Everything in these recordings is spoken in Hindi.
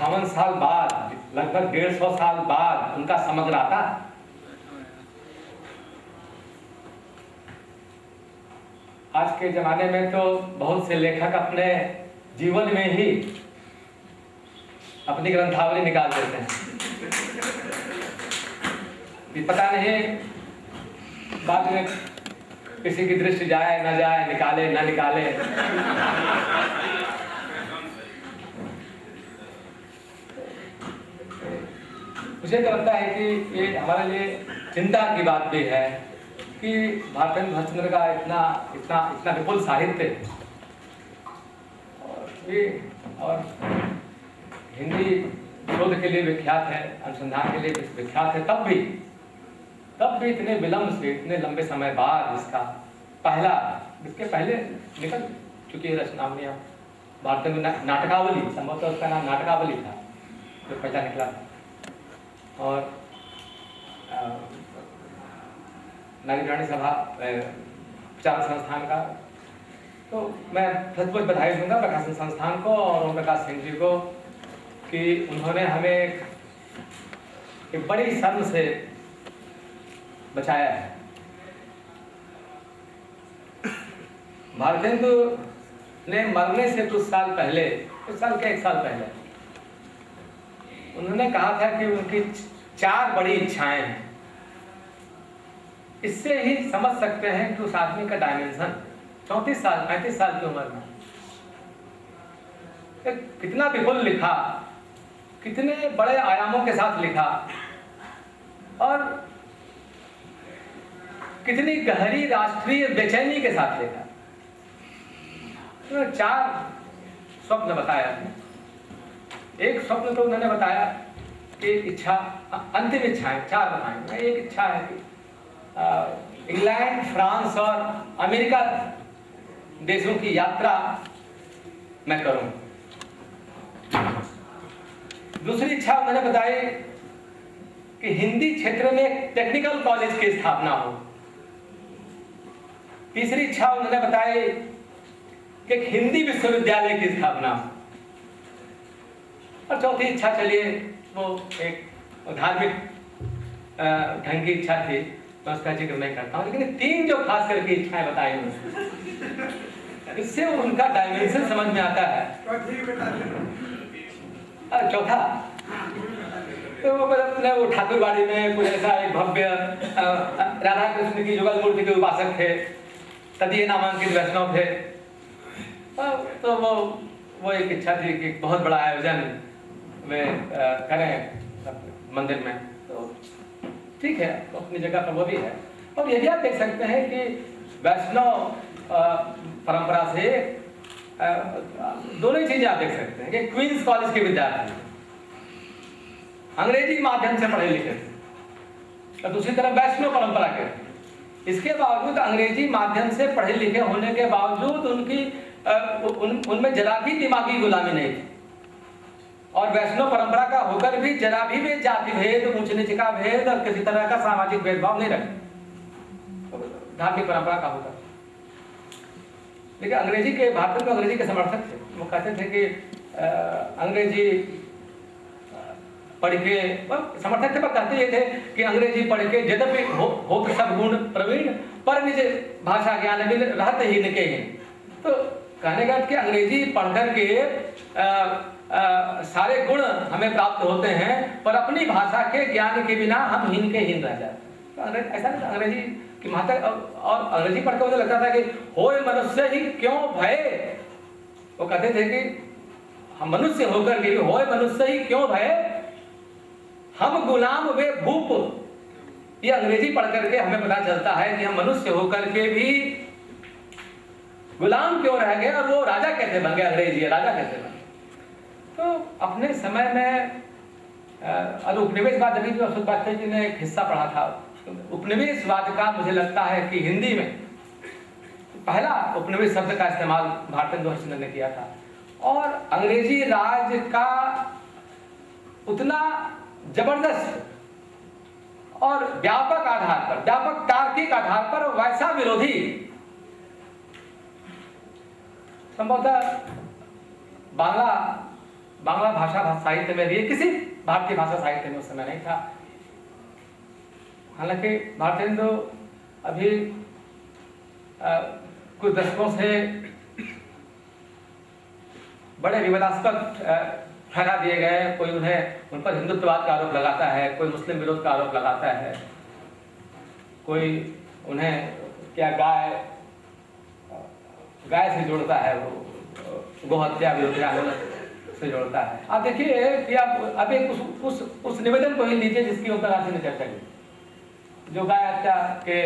58 साल बाद, लगभग 150 साल बाद उनका समग्र आता। आज के जमाने में तो बहुत से लेखक अपने जीवन में ही अपनी ग्रंथावली निकाल देते हैं। पता नहीं बाद में किसी की दृष्टि जाए न जाए, निकाले न निकाले। मुझे तो लगता है कि ये हमारे लिए चिंता की बात भी है कि भारतेंदु हरिश्चंद्र का इतना इतना इतना विपुल साहित्य और हिंदी शोध के लिए विख्यात है, अनुसंधान के लिए विख्यात है, तब भी इतने विलंब से, इतने लंबे समय बाद इसके पहले निकल चुकी है रचनावली। भारतेंदु नाटकावली, संभवतः उसका नाम नाटकावली था जो पहला निकला था। और नारी प्राणी सभा प्रचार संस्थान का, तो मैं सचमुच बधाई दूंगा प्रकाशन संस्थान को और ओम प्रकाश सिंह जी को कि उन्होंने हमें एक बड़ी शर्म से बचाया है। भारतेंदु ने मरने से कुछ साल पहले, एक साल पहले उन्होंने कहा था कि उनकी 4 बड़ी इच्छाएं हैं। इससे ही समझ सकते हैं कि उस आदमी का डायमेंशन 34 साल 35 साल की उम्र में कितना विपुल लिखा, कितने बड़े आयामों के साथ लिखा और कितनी गहरी राष्ट्रीय बेचैनी के साथ लिखा। तो 4 स्वप्न बताया। एक स्वप्न तो उन्होंने बताया कि इच्छा, अंतिम इच्छाएं 4 बताएं। एक इच्छा है कि इंग्लैंड, फ्रांस और अमेरिका देशों की यात्रा मैं करूं। दूसरी इच्छा उन्होंने बताई कि हिंदी क्षेत्र में एक टेक्निकल कॉलेज की स्थापना हो। तीसरी इच्छा उन्होंने बताई कि एक हिंदी विश्वविद्यालय की स्थापना हो। और चौथी इच्छा, चलिए वो एक धार्मिक ढंग की इच्छा थी, मैं उसका जिक्र नहीं करता हूँ, लेकिन 3 जो खास करके इच्छाएं बताई उन्होंने, इससे उनका डायमेंशन समझ में आता है। चौथा तो वो ठाकुरबाड़ी में कुछ ऐसा एक भव्य राधा कृष्ण की युगल मूर्ति के उपासक थे, तदीय नामांकित वैष्णव थे। तो वो एक इच्छा थी कि बहुत बड़ा आयोजन वे करें मंदिर में। तो ठीक है, तो अपनी जगह पर वो भी है। और ये भी आप देख सकते हैं कि वैष्णव परंपरा से दोनों ही चीजें आप देख सकते हैं कि क्वींस कॉलेज के विद्यार्थी अंग्रेजी माध्यम से पढ़े लिखे थे और दूसरी तरफ वैष्णव परंपरा के। इसके बावजूद अंग्रेजी माध्यम से पढ़े लिखे होने के बावजूद उनमें जरा भी दिमागी गुलामी नहीं थी। और वैष्णव परंपरा का होकर भी जरा भी वे जाति भेद, ऊंच नीच का भेद और किसी तरह का सामाजिक भेदभाव नहीं रखते, धार्मिक परंपरा का होकर। लेकिन अंग्रेजी के, भारत में अंग्रेजी के समर्थक थे। वो कहते थे कि अंग्रेजी पढ़ के, समर्थक थे पर कहते ये थे कि अंग्रेजी पढ़ के यद्यपि हो तो सब गुण प्रवीण पर निज भाषा ज्ञान मिल रहते ही निके हैं। तो कहने का कि अंग्रेजी पढ़कर के सारे गुण हमें प्राप्त होते हैं पर अपनी भाषा के ज्ञान के बिना हम हीन के हीन रह जाते हैं। तो ऐसा नहीं, अंग्रेजी की महत्ता। और अंग्रेजी पढ़ के मुझे लगता था कि होए मनुष्य ही क्यों भय। वो कहते थे कि हम मनुष्य होकर के होए मनुष्य ही क्यों भय, हम गुलाम वे भूप। ये अंग्रेजी पढ़ करके हमें पता चलता है कि हम मनुष्य होकर के भी गुलाम क्यों रह गए और वो राजा कैसे बन गए, अंग्रेजी राजा कैसे बन गए। तो अपने समय में उपनिवेशवाद, अभी जो सुभाष जी ने एक हिस्सा पढ़ा था, उपनिवेशवाद का मुझे लगता है कि हिंदी में पहला उपनिवेश शब्द का इस्तेमाल भारतेंदु हरिश्चंद्र ने किया था। और अंग्रेजी राज का उतना जबरदस्त और व्यापक आधार पर, व्यापक तार्किक आधार पर वैसा विरोधी संभवतः बांग्ला बांग्ला भाषा साहित्य में भी, किसी भारतीय भाषा साहित्य में उस समय नहीं था। हालांकि भारतेंदु अभी कुछ दशकों से बड़े विवादास्पद ठहरा दिए गए। कोई उन पर हिंदुत्ववाद का आरोप लगाता है, कोई मुस्लिम विरोध का आरोप लगाता है, कोई उन्हें क्या गाय से जोड़ता है, वो गोहत्या विरोधी आंदोलन से जोड़ता है। आप देखिए कि आप एक उस निवेदन को ही लीजिए जिसकी ओंकार ने चर्चा की, जो गाय हत्या के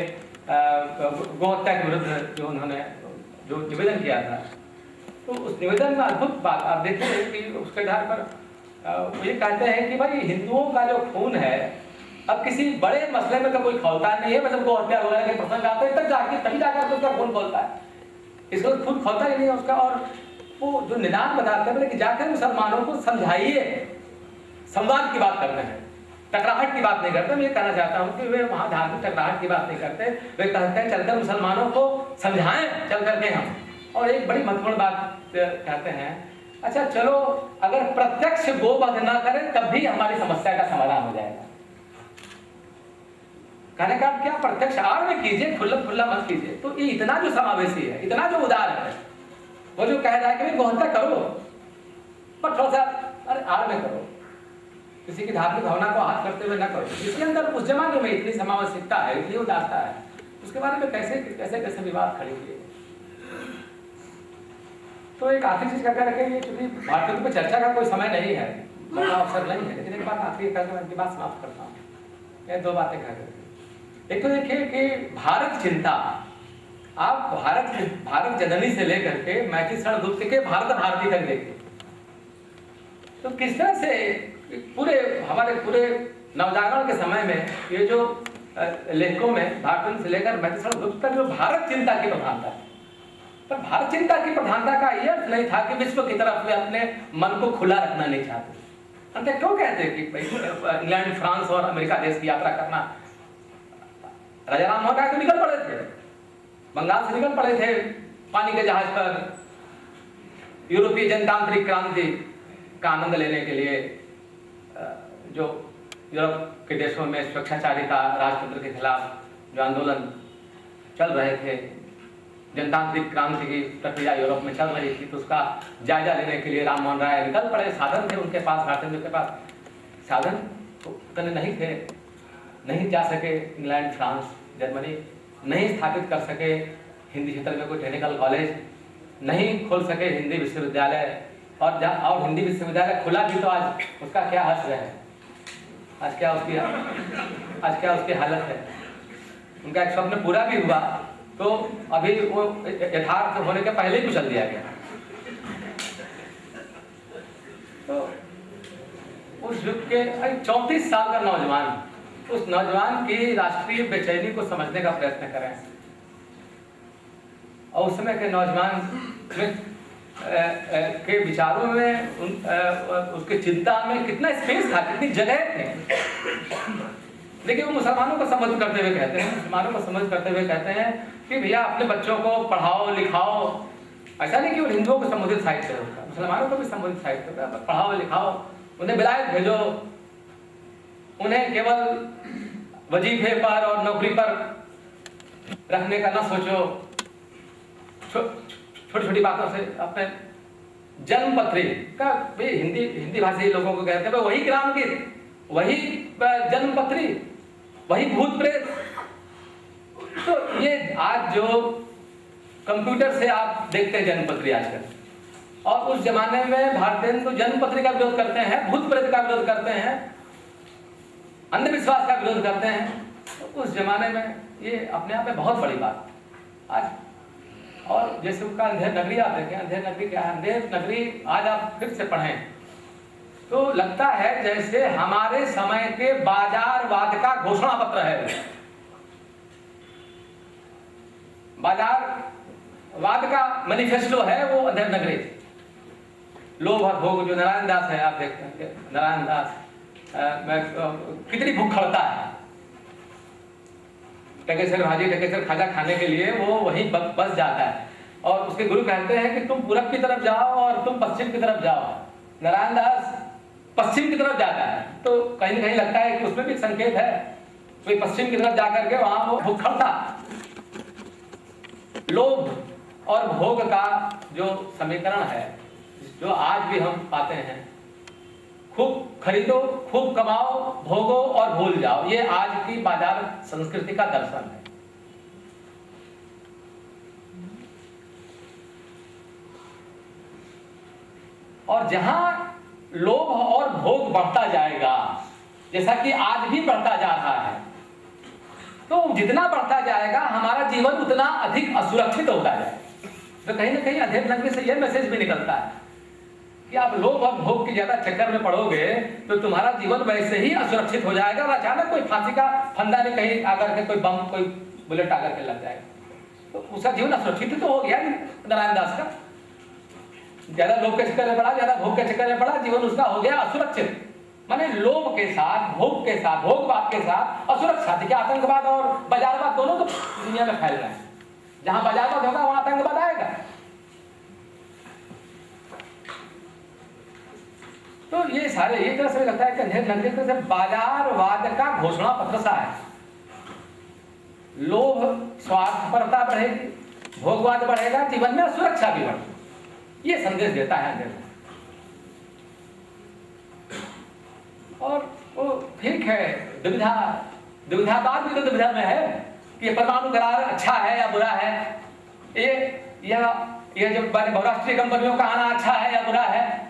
गोहत्या के विरुद्ध जो उन्होंने जो निवेदन किया था। तो उस निवेदन में अद्भुत बात आप देखिए कि उसके आधार पर वो ये कहते हैं कि भाई हिंदुओं का जो खून है, अब किसी बड़े मसले में तो कोई खौलता नहीं है, मतलब गोहत्या वगैरह के प्रसंग आते हैं तब जाके तभी जाकर उसका खून खोलता है, इसको खून खोलता ही नहीं है उसका। और वो जो निदान बताते हैं कि जाकर मुसलमानों को समझाइए, संवाद की बात करते हैं, टकराहट की बात नहीं करते। मैं ये कहना चाहता हूँ कि वे वहाँ धार्मिक टकराहट की बात नहीं करते, वे कहते हैं चलकर मुसलमानों को समझाएं चल करके हम। और एक बड़ी महत्वपूर्ण बात कहते हैं, अच्छा चलो अगर प्रत्यक्ष गोवध न करें तब भी हमारी समस्या का समाधान हो जाएगा। कहने का क्या, प्रत्यक्ष आड़ में कीजिए, खुल्ला मत कीजिए। तो ये इतना जो समावेशी है, इतना जो उदार है, वो जो कह रहा है कि गोहत्या करो पर थोड़ा सा अरे आड़ में करो, किसी की धार्मिक भावना को हाथ करते हुए न करो। इसके अंदर उस जमाने में इतनी समावेशिकता है, इतनी उदारता है, उसके बारे में कैसे विवाद खड़े किए। तो एक आखिरी चीज कहकर रखें, ये चूंकि भारतीय पर चर्चा का कोई समय नहीं है, बड़ा अवसर नहीं है, लेकिन एक बात आखिरी कहकर मैं बात समाप्त करता हूँ। ये दो बातें कहकर, एक तो देखिए कि भारत चिंता, आप भारत जननी से लेकर के मैथिली गुप्त के भारत भारती तक देखिए, तो किस तरह से हमारे पूरे नवजागरण के समय में ये जो लेखकों में भारत से लेकर मैथिली गुप्त तक जो भारत चिंता की प्रधानता है। पर भारत चिंता की प्रधानता का यह अर्थ नहीं था कि विश्व की तरफ वे अपने मन को खुला रखना नहीं चाहते। हम क्यों कहते हैं कि इंग्लैंड, फ्रांस और अमेरिका देश की यात्रा करना, राजा राम मोहन राय तो निकल पड़े थे, बंगाल से निकल पड़े थे पानी के जहाज पर यूरोपीय जनतांत्रिक क्रांति का आनंद लेने के लिए। जो यूरोप के देशों में स्वेच्छाचारिता, राजतंत्र के खिलाफ जो आंदोलन चल रहे थे, जनतांत्रिक क्रांति की प्रक्रिया यूरोप में चल रही थी, तो उसका जायजा लेने के लिए राम मोहन राय निकल पड़े। साधन थे उनके पास, भारतीयों के पास साधन तो उतने नहीं थे, नहीं जा सके इंग्लैंड, फ्रांस, जर्मनी, नहीं स्थापित कर सके हिंदी क्षेत्र में कोई टेक्निकल कॉलेज, नहीं खोल सके हिंदी विश्वविद्यालय। और हिंदी विश्वविद्यालय खुला भी तो आज उसका क्या हश्र है, आज क्या उसकी हालत है। उनका एक स्वप्न पूरा भी हुआ तो अभी वो यथार्थ होने के पहले ही कुचल दिया गया। तो उस युग के 34 साल का नौजवान, उस नौजवान की राष्ट्रीय बेचैनी को समझने का प्रयत्न करें। और उस समय के नौजवान के विचारों में उसके चिंता में कितना स्पेस था, कितनी जगह थी। देखिए वो मुसलमानों को संबोधित करते हुए कहते हैं, कि भैया अपने बच्चों को पढ़ाओ लिखाओ। ऐसा नहीं कि वो हिंदुओं को संबोधित साहित्य होगा, मुसलमानों को भी संबोधित साहित्य होगा। पढ़ाओ लिखाओ, उन्हें विलायत भेजो, उन्हें केवल वजीफे पर और नौकरी पर रखने का न सोचो। छोटी छोटी बातों से अपने जन्मपत्री का, हिंदी भाषी लोगों को कहते हैं वही ग्राम की, वही जन्मपत्री, वही भूत प्रेत। तो ये आज जो कंप्यूटर से आप देखते हैं जन्मपत्री आजकल, और उस जमाने में भारतीय तो जन्मपत्री का विरोध करते हैं, भूत प्रेत का विरोध करते हैं, अंधविश्वास का विरोध करते हैं। तो उस जमाने में ये अपने आप में बहुत बड़ी बात आज। और जैसे उनका अंधेर नगरी आप देखें, अंधेर नगरी क्या है, अंधेर नगरी आज आप फिर से पढ़ें तो लगता है जैसे हमारे समय के बाजारवाद का घोषणा पत्र है। बाजारवाद का मैनिफेस्टो है वो अंधेर नगरी। लोभ और भोग जो नारायण दास है, आप देखते हैं नारायण दास कितनी भूख खड़ता है, टकेसर भाजी टकेसर खाजा खाने के लिए वो वहीं बस जाता है। और उसके गुरु कहते हैं कि तुम पूरब की तरफ जाओ और तुम पश्चिम की तरफ जाओ, नारायण दास पश्चिम की तरफ जाता है, तो कहीं ना कहीं लगता है कि उसमें भी संकेत है। कोई पश्चिम की तरफ जाकर के वहां वो भूखल था। लोभ और भोग का जो समीकरण है, जो आज भी हम पाते हैं, खूब खरीदो, खूब कमाओ, भोगो और भूल जाओ, ये आज की बाजार संस्कृति का दर्शन है। और जहां लोभ और भोग बढ़ता जाएगा, जैसा कि आज भी बढ़ता जा रहा है, तो जितना बढ़ता जाएगा हमारा जीवन उतना अधिक असुरक्षित होता जाएगा। तो कहीं ना कहीं अध्यात्म से यह मैसेज भी निकलता है कि आप लोभ और भोग के ज्यादा चक्कर में पड़ोगे तो तुम्हारा जीवन वैसे ही असुरक्षित हो जाएगा। और अचानक कोई फांसी का फंदा नहीं कहीं आकर के, कोई बम, कोई बुलेट आकर के लग जाएगा, तो उसका जीवन असुरक्षित तो हो गया नारायण दास का। ज्यादा लोभ के चक्कर में पड़ा, ज्यादा भोग के चक्कर में पड़ा, जीवन उसका हो गया असुरक्षित। माने लोभ के साथ, भोग के साथ, भोगवाद के साथ असुरक्षा। देखिए आतंकवाद और बाजारवाद दोनों तो दुनिया में फैल रहे हैं। जहां बाजारवाद होगा वहां आतंकवाद आएगा। तो ये सारे एक तरह से लगता है कि अंधेर तरह से बाजारवाद का घोषणा पत्र सा है। लोभ, स्वार्थपरता बढ़ेगी, भोगवाद बढ़ेगा, जीवन में सुरक्षा भी बढ़ेगी, ये संदेश देता है अंधेर। और वो ठीक है, दुविधावाद भी तो दुविधा में है कि परमाणु करार अच्छा है या बुरा है, ये जो बहुराष्ट्रीय कंपनियों का आना अच्छा है या बुरा है।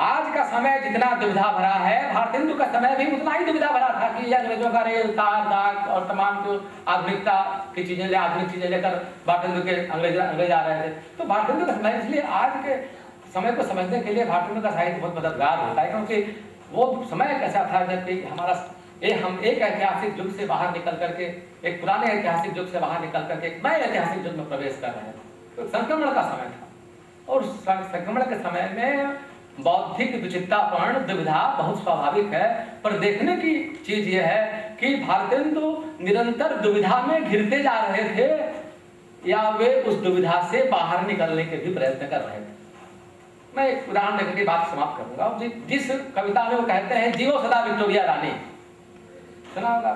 आज का समय जितना दुविधा भरा है, भारतेंदु का समय भी उतना ही दुविधा भरा था कि अंग्रेजों का रेल, तार, डाक और तमाम जो आधुनिकता की चीजें, आधुनिक चीजें लेकर भारतेंदु के अंग्रेज आ रहे थे। तो भारतेंदु का समय, इसलिए आज के समय को समझने के लिए भारतेंदु का साहित्य बहुत मददगार होता है, क्योंकि वो समय कैसा था जबकि हम एक ऐतिहासिक युग से बाहर निकल करके, एक पुराने ऐतिहासिक युग से बाहर निकल करके एक नए ऐतिहासिक युग में प्रवेश कर रहे हैं। तो संक्रमण का समय था, और संक्रमण के समय में बौद्धिक विचित्रतापूर्ण दुविधा बहुत स्वाभाविक है। पर देखने की चीज यह है कि भारतेंदु निरंतर दुविधा में घिरते जा रहे थे या वे उस दुविधा से बाहर निकलने के भी प्रयत्न कर रहे थे। मैं एक उदाहरण देकर के बात समाप्त करूंगा। जिस कविता में वो कहते हैं जीवो सदा विक्टोरिया रानी, सुना होगा,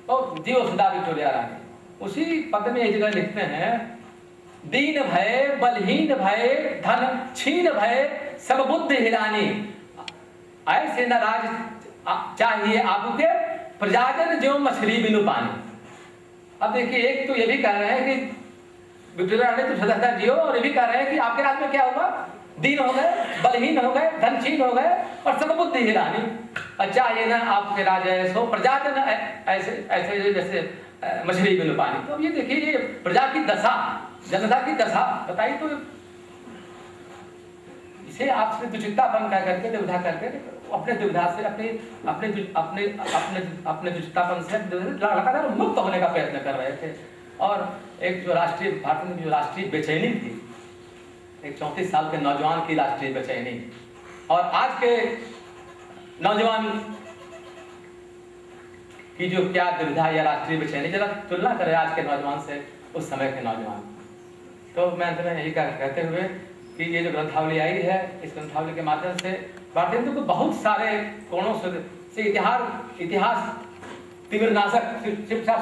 तो जीवो सदा विक्टोरिया रानी, उसी पद में एक जगह लिखते हैं, दीन भय बलहीन भय धन छीन भय सब बुद्धि हिरानी, ऐसे न राज चाहिए आपके प्रजाजन जो मछली बिनु पानी। अब देखिए, एक तो ये भी कह रहे हैं कि विक्टोरिया रानी तो सदा जियो, और ये भी कह रहे हैं कि आपके राज में क्या होगा, दीन हो गए, बलहीन हो गए, धनहीन हो गए और सब बुद्धि हिरानी, अच्छा ये ना आपके राजा ऐसो प्रजाजन ऐसे ऐसे जैसे मछली बिनु पानी। तो ये देखिए, ये प्रजा की दशा, जनता की दशा बताई। तो इसे आपसे दुचित्तापन कह करके, दुविधा करके, अपने दुविधा से, अपने दुचित्तापन से लगातार मुक्त होने का प्रयत्न कर रहे थे। और एक जो राष्ट्रीय, भारत में जो राष्ट्रीय बेचैनी थी, एक 34 साल के नौजवान की राष्ट्रीय बेचैनी, और आज के नौजवान की जो क्या दुविधा या राष्ट्रीय बेचैनी, जरा तुलना करें आज के नौजवान से उस समय के नौजवान। तो मैं अंत में यही कहते हुए कि ये जो ग्रंथावली आई है, इस ग्रंथावली के माध्यम से भारतेंदु को बहुत सारे कोणों से इतिहास तिमिरनाशक शिव प्रसाद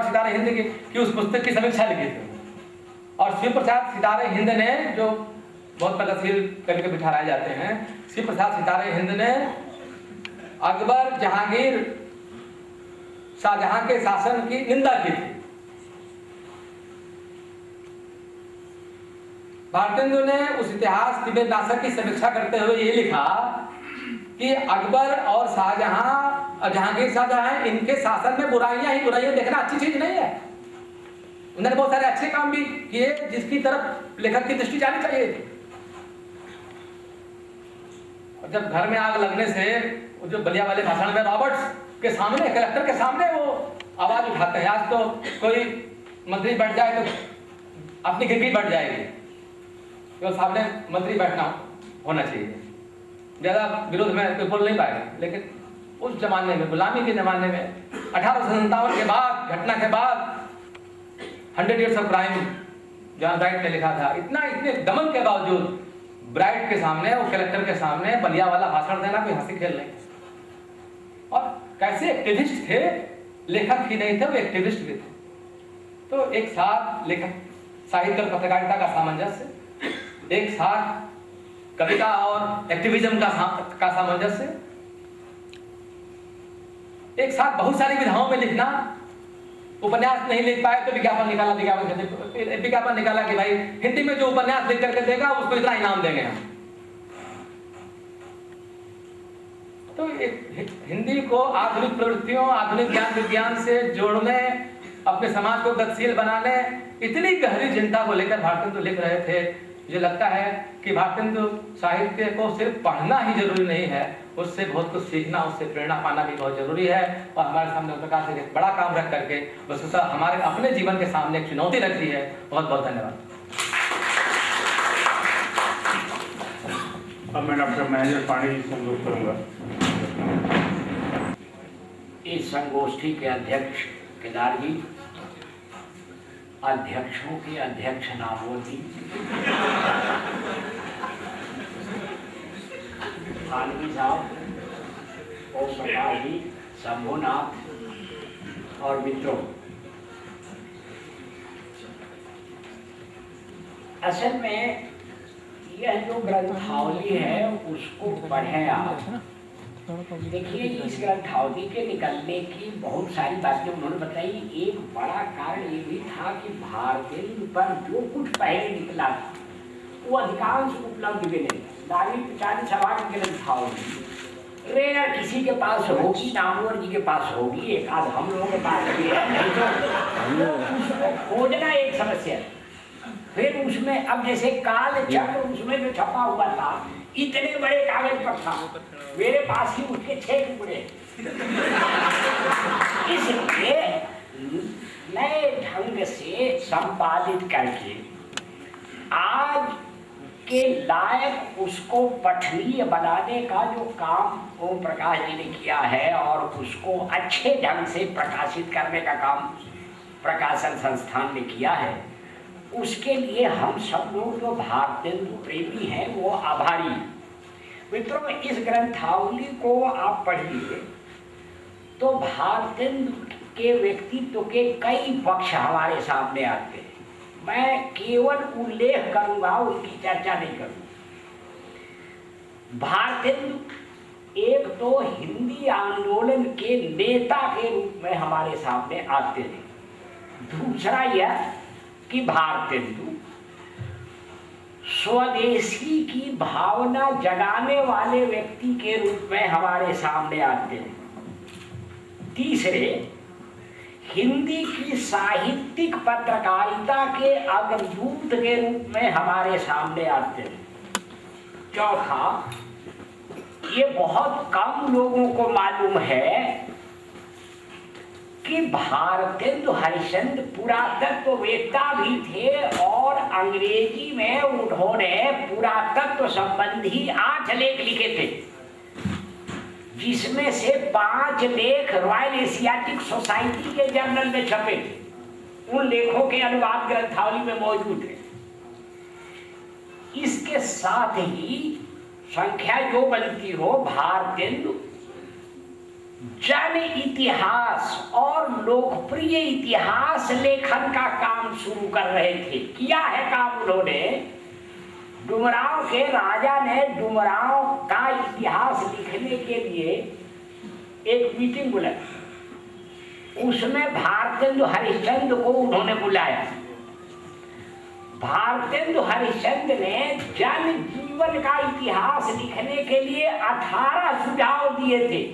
सितारे हिंद की उस पुस्तक की समीक्षा लिखी थी। और शिव प्रसाद सितारे हिंद ने, जो बहुत प्रगतिशील कवि के ठहराए जाते हैं, शिव प्रसाद सितारे हिंद ने अकबर, जहांगीर, शाहजहां के शासन की निंदा की थी। भारतेंदु ने उस इतिहास तिमिरनाशक की समीक्षा करते हुए ये लिखा कि अकबर और शाहजहां, जहांगीर, शाहजहां, इनके शासन में बुराइयां ही बुराइयां देखना अच्छी चीज नहीं है। उन्होंने बहुत सारे अच्छे काम भी किए जिसकी तरफ लेखक की दृष्टि जानी चाहिए थी। और जब घर में आग लगने से जो बलिया वाले भाषण में रॉबर्ट्स के सामने, कलेक्टर के सामने वो आवाज उठाते हैं, आज तो कोई मंत्री बैठ जाए तो अपनी गिरगी बैठ जाएगी, तो सामने मंत्री बैठना होना चाहिए, ज्यादा विरोध में कोई बोल नहीं पाएगा। लेकिन उस जमाने में, गुलामी के जमाने में, 1857 के बाद, घटना के बाद 100 years of crime John bright ने लिखा था, इतने दमन के बावजूद ब्राइट के सामने और कलेक्टर के सामने बलिया वाला भाषण देना कोई हंसी खेल नहीं। और कैसे एक्टिविस्ट थे, लेखक ही नहीं थे, वो एक्टिविस्ट भी थे। तो एक साथ लेखक साहित्य और पत्रकारिता का सामंजस्य, एक साथ कविता और एक्टिविज्म का सामंजस्य, एक साथ बहुत सारी विधाओं में लिखना। उपन्यास नहीं लिख पाए तो विज्ञापन निकाला कि भाई हिंदी में जो उपन्यास लिख करके देगा उसको इतना इनाम देंगे हम। तो हिंदी को आधुनिक प्रवृत्तियों, आधुनिक ज्ञान विज्ञान से जोड़ने, अपने समाज को गतिशील बनाने, इतनी गहरी चिंता को लेकर भारतेंदु लिख रहे थे। मुझे लगता है कि भारतेंदु साहित्य को सिर्फ पढ़ना ही जरूरी नहीं है, उससे बहुत कुछ सीखना, उससे प्रेरणा पाना भी बहुत जरूरी है। और हमारे सामने उस प्रकार से एक बड़ा काम रख करके वस्तुतः हमारे अपने जीवन के सामने एक चुनौती रखी है। बहुत बहुत धन्यवाद। अब मैं डॉक्टर महेंद्र पांडे जी से अनुरोध करूंगा। इस संगोष्ठी के अध्यक्ष केदार जी, अध्यक्षों के अध्यक्ष नामोदी, आलमी साहब, ओम प्रकाश जी, शंभुनाथ और मित्रों, असल में यह जो ग्रंथावली है उसको पढ़ें आप। देखिए, इस ग्रंथावली के निकलने की बहुत सारी बातें उन्होंने बताई। एक बड़ा कारण ये भी था कि भारतेंदु पर जो कुछ पहले निकला था वो अधिकांश उपलब्ध भी नहीं। नारी पिचारी सभा की ग्रंथावली रेयर किसी के पास होगी, नामवर जी के पास होगी, एक आध हम लोगों के पास भी है, नहीं तो उसको खोजना एक समस्या है। फिर उसमें अब जैसे काल चक्र उसमें जो छपा हुआ था, इतने बड़े कागज पर था, मेरे पास ही उसके 6 टुकड़े। इसलिए नए ढंग से संपादित करके आज के लायक उसको पठनीय बनाने का जो काम ओम प्रकाश जी ने किया है और उसको अच्छे ढंग से प्रकाशित करने का काम प्रकाशन संस्थान ने किया है, उसके लिए हम सब लोग जो भारतेंदु प्रेमी हैं वो आभारी हैं। मित्रों, इस ग्रंथावली को आप पढ़िए तो भारतेंदु के व्यक्तित्व के कई पक्ष हमारे सामने आते हैं। मैं केवल उल्लेख करूंगा, उनकी चर्चा नहीं करूंगा। भारतेंदु एक तो हिंदी आंदोलन के नेता के रूप में हमारे सामने आते थे। दूसरा यह कि भारतेंदु स्वदेशी की भावना जगाने वाले व्यक्ति के रूप में हमारे सामने आते हैं। तीसरे, हिंदी की साहित्यिक पत्रकारिता के अग्रदूत के रूप में हमारे सामने आते हैं। चौथा, ये बहुत कम लोगों को मालूम है कि भारतेंदु हरिश्चंद्र पुरातत्ववेत्ता भी थे और अंग्रेजी में उन्होंने पुरातत्व संबंधी 8 लेख लिखे थे, जिसमें से 5 लेख रॉयल एशियाटिक सोसाइटी के जर्नल में छपे थे। उन लेखों के अनुवाद ग्रंथावली में मौजूद है। इसके साथ ही संख्या जो बनती हो, भारतेंदु जन इतिहास और लोकप्रिय इतिहास लेखन का काम शुरू कर रहे थे। किया है काम उन्होंने। डुमरांव के राजा ने डुमरांव का इतिहास लिखने के लिए एक मीटिंग बुलाई। उसमें भारतेंदु हरिश्चंद्र को उन्होंने बुलाया। भारतेंदु हरिश्चंद्र ने जन जीवन का इतिहास लिखने के लिए 18 सुझाव दिए थे।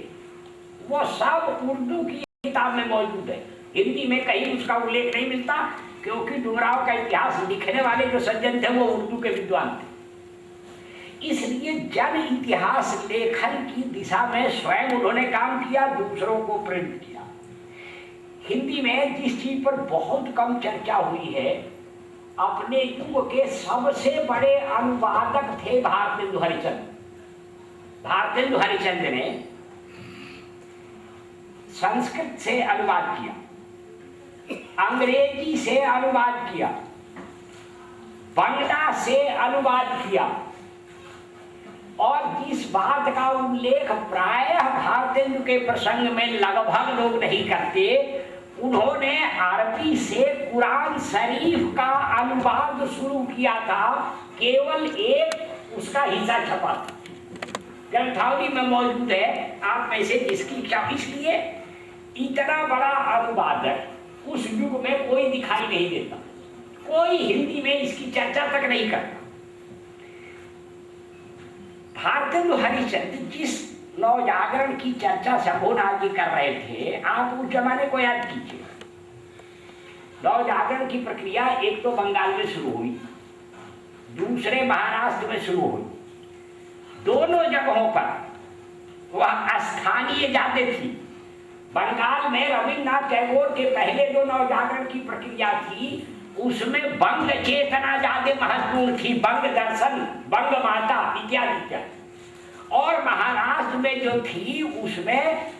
वो सब उर्दू की किताब में मौजूद है। हिंदी में कहीं उसका उल्लेख नहीं मिलता, क्योंकि डुमरांव का इतिहास लिखने वाले जो सज्जन थे वो उर्दू के विद्वान थे। इसलिए जन इतिहास लेखन की दिशा में स्वयं उन्होंने काम किया, दूसरों को प्रेरित किया। हिंदी में जिस चीज पर बहुत कम चर्चा हुई है, अपने युग के सबसे बड़े अनुवादक थे भारतेंदु हरिश्चंद्र। भारतेंदु हरिश्चंद्र ने संस्कृत से अनुवाद किया, अंग्रेजी से अनुवाद किया, बंगला से अनुवाद किया। और जिस बात का उल्लेख प्रायः भारतेंदु के प्रसंग में लगभग लोग नहीं करते, उन्होंने अरबी से कुरान शरीफ का अनुवाद शुरू किया था। केवल एक उसका हिस्सा छपा था, ग्रंथावली में मौजूद है, आप में से जिसकी इच्छा। इसलिए इतना बड़ा अनुवादक उस युग में कोई दिखाई नहीं देता, कोई हिंदी में इसकी चर्चा तक नहीं करता। भारतेंदु हरिश्चंद्र जिस नवजागरण की चर्चा शंभुनाथ जी कर रहे थे, आप उस जमाने को याद कीजिए। नवजागरण की प्रक्रिया एक तो बंगाल में शुरू हुई, दूसरे महाराष्ट्र में शुरू हुई। दोनों जगहों पर वह स्थानीय जाते थी। बंगाल में रविन्द्रनाथ टैगोर के पहले जो नवजागरण की प्रक्रिया थी, उसमें बंग चेतना ज्यादा महत्वपूर्ण थी, बंग दर्शन, बंग माता इत्यादि इत्यादि। और महाराष्ट्र में जो थी, उसमें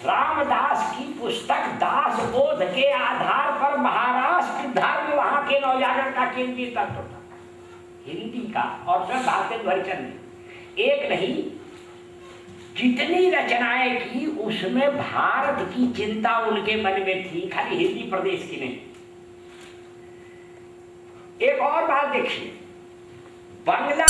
रामदास की पुस्तक दासबोध के आधार पर महाराष्ट्र धर्म वहां के नवजागरण का केंद्रीय तत्व था, हिंदी का। और स्वयं भारतेंदु हरिश्चंद्र एक नहीं, जितनी रचनाएं की उसमें भारत की चिंता उनके मन में थी, खाली हिंदी प्रदेश की नहीं। एक और बात देखिए, बंगला